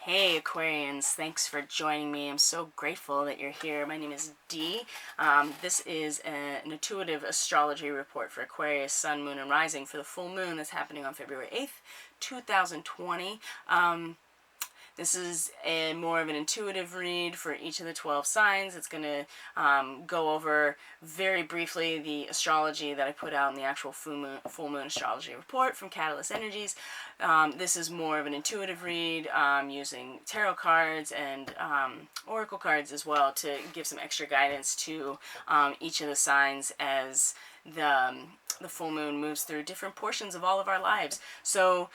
Hey Aquarians, thanks for joining me. I'm so grateful that you're here. My name is Dee. This is an intuitive astrology report for Aquarius, Sun, Moon, and Rising for the full moon that's happening on February 8th, 2020. This is more of an intuitive read for each of the 12 signs. It's going to go over very briefly the astrology that I put out in the actual full moon astrology report from CatalystEnergies. This is more of an intuitive read using tarot cards and oracle cards as well to give some extra guidance to each of the signs as the full moon moves through different portions of all of our lives. So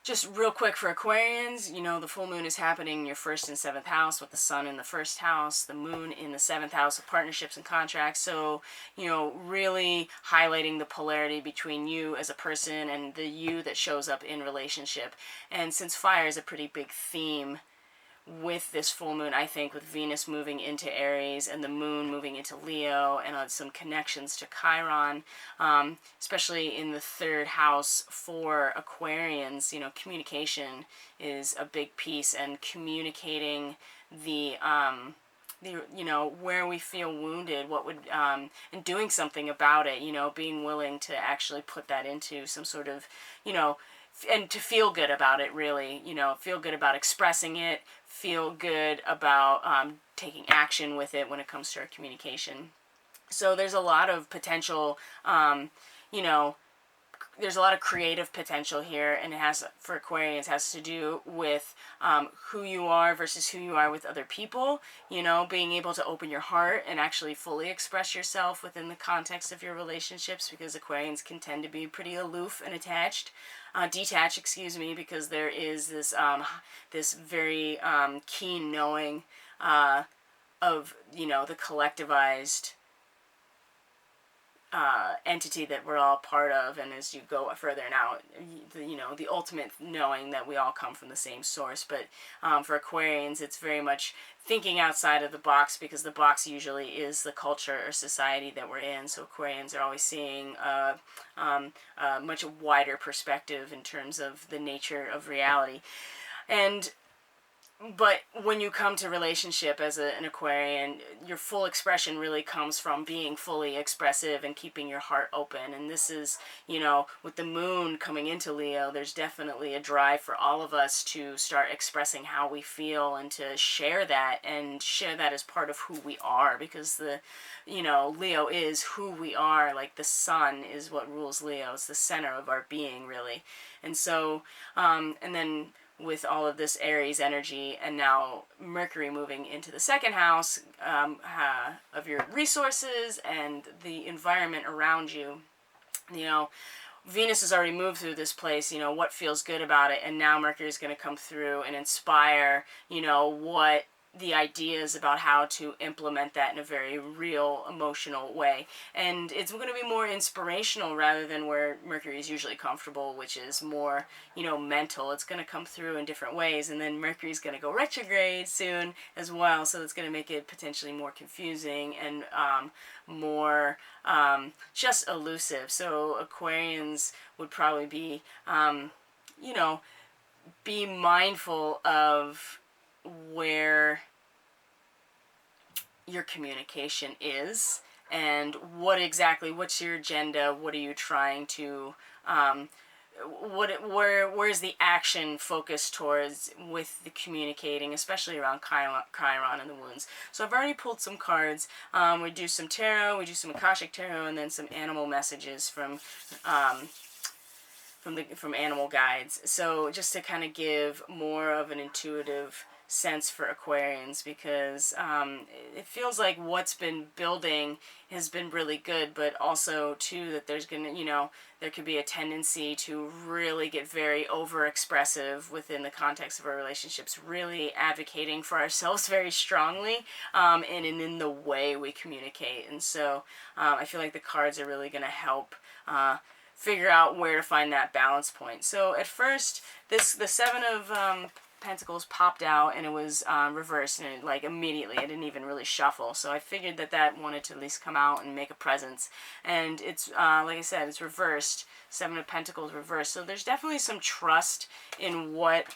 just real quick for Aquarians, you know, the full moon is happening in your 1st and 7th house with the sun in the 1st house, the moon in the 7th house of partnerships and contracts. So, you know, really highlighting the polarity between you as a person and the you that shows up in relationship. And since fire is a pretty big theme with this full moon, I think, with Venus moving into Aries and the moon moving into Leo, and some connections to Chiron, especially in the 3rd house for Aquarians, you know, communication is a big piece, and communicating the you know, where we feel wounded, what would, and doing something about it, you know, being willing to actually put that into some sort of, you know, and to feel good about it, really, you know, feel good about expressing it, feel good about taking action with it when it comes to our communication. So there's a lot of potential, you know, there's a lot of creative potential here, and it has, for Aquarians, has to do with who you are versus who you are with other people, you know, being able to open your heart and actually fully express yourself within the context of your relationships, because Aquarians can tend to be pretty aloof and detached, excuse me, because there is this this very keen knowing of, you know, the collectivized entity that we're all part of. And as you go further now, you know, the ultimate knowing that we all come from the same source. But for Aquarians, it's very much thinking outside of the box, because the box usually is the culture or society that we're in. So Aquarians are always seeing a much wider perspective in terms of the nature of reality. But when you come to relationship as an Aquarian, your full expression really comes from being fully expressive and keeping your heart open. And this is, you know, with the moon coming into Leo, there's definitely a drive for all of us to start expressing how we feel and to share that as part of who we are, because you know, Leo is who we are. Like, the sun is what rules Leo. It's the center of our being, really. And so, and then with all of this Aries energy, and now Mercury moving into the 2nd house of your resources and the environment around you, you know, Venus has already moved through this place, you know, what feels good about it, and now Mercury is going to come through and inspire, you know, what the ideas about how to implement that in a very real, emotional way. And it's going to be more inspirational rather than where Mercury is usually comfortable, which is more, you know, mental. It's going to come through in different ways, and then Mercury's going to go retrograde soon as well, so it's going to make it potentially more confusing and more just elusive. So Aquarians would probably be, you know, be mindful of where your communication is, and what's your agenda, what are you trying to, where's the action focused towards with the communicating, especially around Chiron and the wounds. So I've already pulled some cards. We do some tarot, we do some Akashic tarot, and then some animal messages from animal guides. So just to kind of give more of an intuitive sense for Aquarians, because it feels like what's been building has been really good, but also too that there's gonna, you know, there could be a tendency to really get very over expressive within the context of our relationships, really advocating for ourselves very strongly, and in the way we communicate. And so I feel like the cards are really going to help figure out where to find that balance point. So at first, the 7 of Pentacles popped out, and it was reversed, and it, like, immediately, it didn't even really shuffle. So I figured that wanted to at least come out and make a presence. And it's like I said, it's reversed. 7 of Pentacles reversed. So there's definitely some trust in what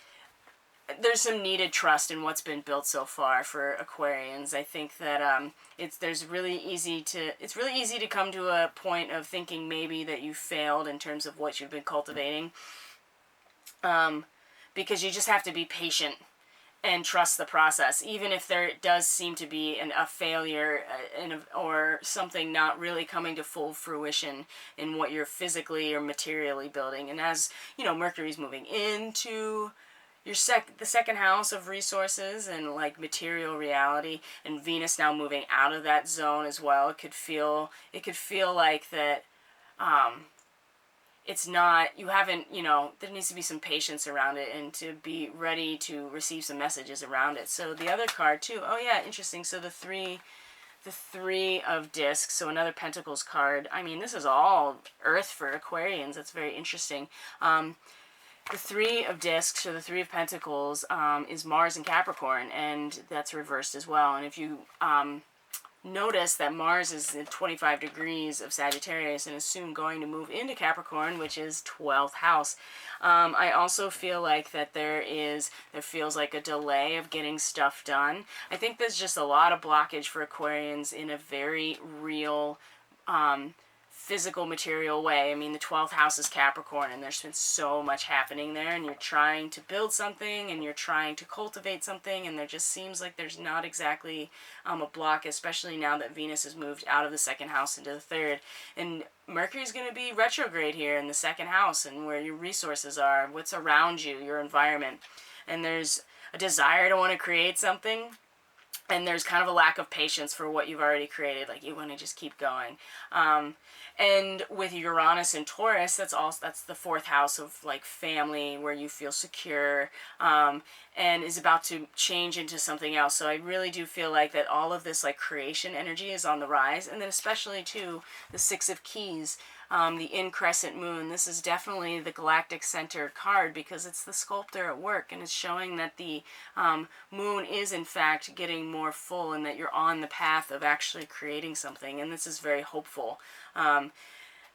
there's some needed trust in what's been built so far for Aquarians. I think that it's really easy to come to a point of thinking maybe that you failed in terms of what you've been cultivating, because you just have to be patient and trust the process, even if there does seem to be a failure or something not really coming to full fruition in what you're physically or materially building. And as you know, Mercury's moving into your the second house of resources and like material reality, and Venus now moving out of that zone as well. It could feel like that. It's not, you haven't, there needs to be some patience around it and to be ready to receive some messages around it. So the other card too, oh yeah, interesting. So the three of discs, so another Pentacles card. I mean, this is all Earth for Aquarians. That's very interesting. The Three of Discs, or the Three of Pentacles, is Mars in Capricorn, and that's reversed as well. And if you notice that Mars is in 25 degrees of Sagittarius and is soon going to move into Capricorn, which is 12th house. I also feel like that there feels like a delay of getting stuff done. I think there's just a lot of blockage for Aquarians in a very real, physical, material way. I mean, the 12th house is Capricorn, and there's been so much happening there, and you're trying to build something, and you're trying to cultivate something, and there just seems like there's not exactly a block, especially now that Venus has moved out of the second house into the third. And Mercury's going to be retrograde here in the second house, and where your resources are, what's around you, your environment. And there's a desire to want to create something, and there's kind of a lack of patience for what you've already created. Like, you want to just keep going. And with Uranus and Taurus, that's the fourth house of like family, where you feel secure, and is about to change into something else. So I really do feel like that all of this like creation energy is on the rise. And then especially too, the Six of Keys, the increscent moon. This is definitely the galactic center card, because it's the sculptor at work, and it's showing that the moon is in fact getting more full, and that you're on the path of actually creating something. And this is very hopeful.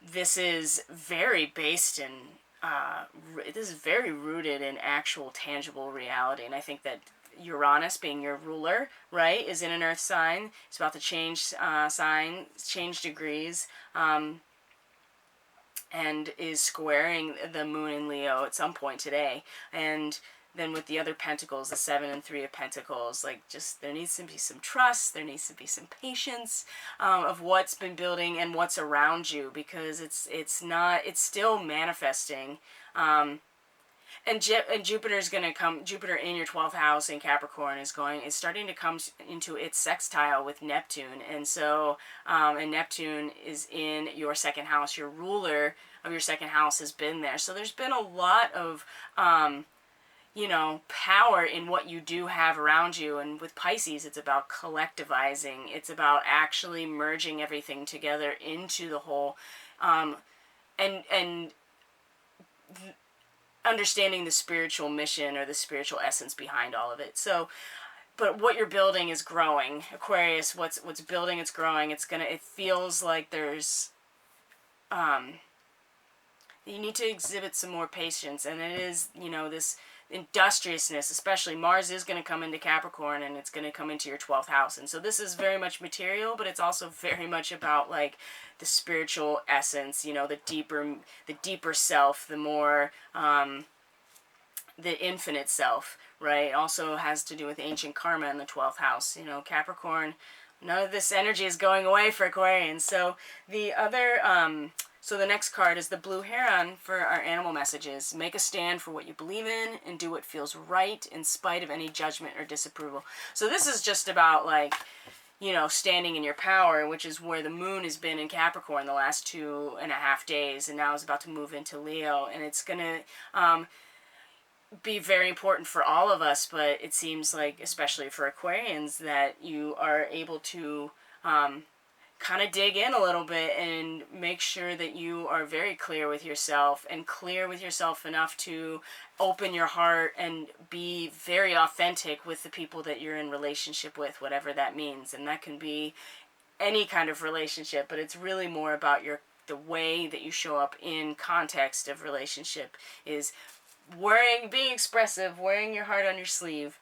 This is very based in, this is very rooted in actual tangible reality. And I think that Uranus, being your ruler, right, is in an earth sign. It's about to change sign, change degrees, and is squaring the moon in Leo at some point today. And then with the other Pentacles, the 7 and 3 of Pentacles, like, just there needs to be some trust, there needs to be some patience of what's been building and what's around you, because it's still manifesting. And Jupiter's going to come, Jupiter in your 12th house in Capricorn is starting to come into its sextile with Neptune. And so, and Neptune is in your second house. Your ruler of your second house has been there. So there's been a lot of, power in what you do have around you. And with Pisces, it's about collectivizing. It's about actually merging everything together into the whole, and understanding the spiritual mission or the spiritual essence behind all of it. So, but what you're building is growing. Aquarius, what's building, it's growing. It feels like there's, you need to exhibit some more patience. And it is, this industriousness, especially Mars is going to come into Capricorn, and it's going to come into your 12th house. And so this is very much material, but it's also very much about like the spiritual essence, the deeper self, the more, the infinite self, right? It also has to do with ancient karma in the 12th house. Capricorn, none of this energy is going away for Aquarians. So the other, so the next card is the Blue Heron for our animal messages. Make a stand for what you believe in and do what feels right in spite of any judgment or disapproval. So this is just about like, standing in your power, which is where the moon has been in Capricorn the last 2.5 days, and now is about to move into Leo. And it's going to be very important for all of us, but it seems like, especially for Aquarians, that you are able to kind of dig in a little bit and make sure that you are very clear with yourself, and clear with yourself enough to open your heart and be very authentic with the people that you're in relationship with, whatever that means. And that can be any kind of relationship, but it's really more about the way that you show up in context of relationship is being expressive, wearing your heart on your sleeve.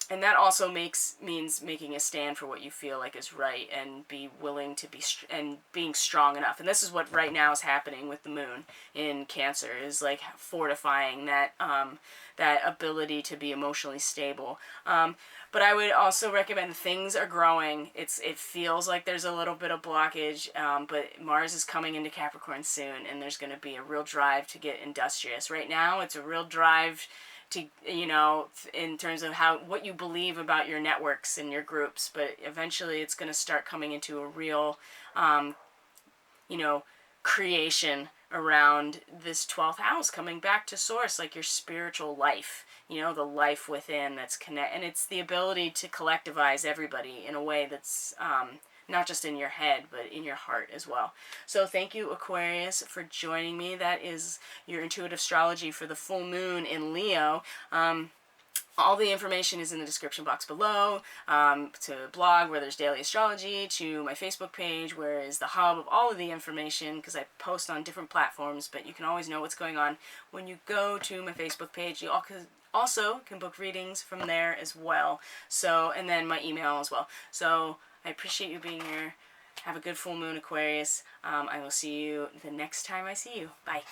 And that also means making a stand for what you feel like is right, and be willing to be and being strong enough. And this is what right now is happening with the moon in Cancer, is like fortifying that that ability to be emotionally stable. But I would also recommend, things are growing. It feels like there's a little bit of blockage, but Mars is coming into Capricorn soon, and there's going to be a real drive to get industrious. Right now, it's a real drive to, you know, in terms of what you believe about your networks and your groups, but eventually it's going to start coming into a real, you know, creation around this 12th house, coming back to source, like your spiritual life, you know, the life within that's and it's the ability to collectivize everybody in a way that's not just in your head, but in your heart as well. So thank you, Aquarius, for joining me. That is your intuitive astrology for the full moon in Leo. All the information is in the description box below, to blog where there's daily astrology, to my Facebook page where is the hub of all of the information, because I post on different platforms, but you can always know what's going on when you go to my Facebook page. You also can book readings from there as well. So, and then my email as well. So I appreciate you being here. Have a good full moon, Aquarius. I will see you the next time I see you. Bye.